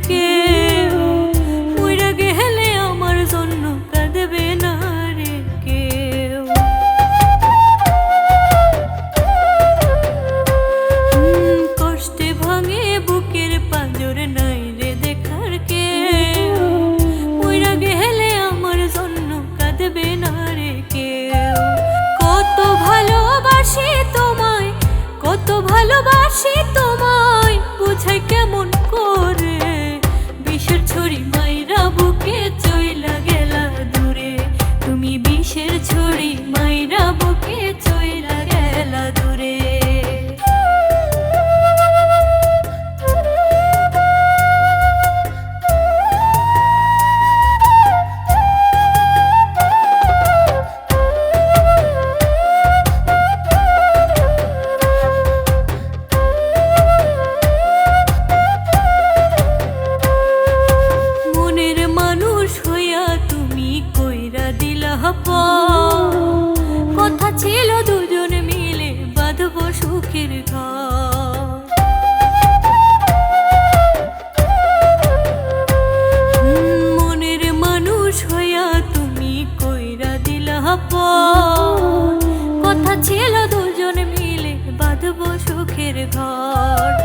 কেউ, উইরা গেলে আমার জন্য কাঁদবে না রে কেউ। কষ্টে ভাঙে বুকের পাঁজর, নাই রে দেখার কেউ, উইরা গেলে আমার জন্য কাঁদবে না রে কেউ। কত ভালোবাসি তোমায়, কত ভালোবাসি তোমায়, বুঝাই কেমন করে, বিষের ছড়ি মাইরা বুকে চইলা গেলা দূরে, তুমি বিষের ছড়ি মাইরা বুকে চইলা গেলা দূরে। কথা ছিল দুজন মিলে বাঁধবো সুখের ঘর, মনের মানুষ হইয়া তুমি কইরা দিলা পর, কথা ছিল দুজন মিলে বাঁধবো সুখের ঘর।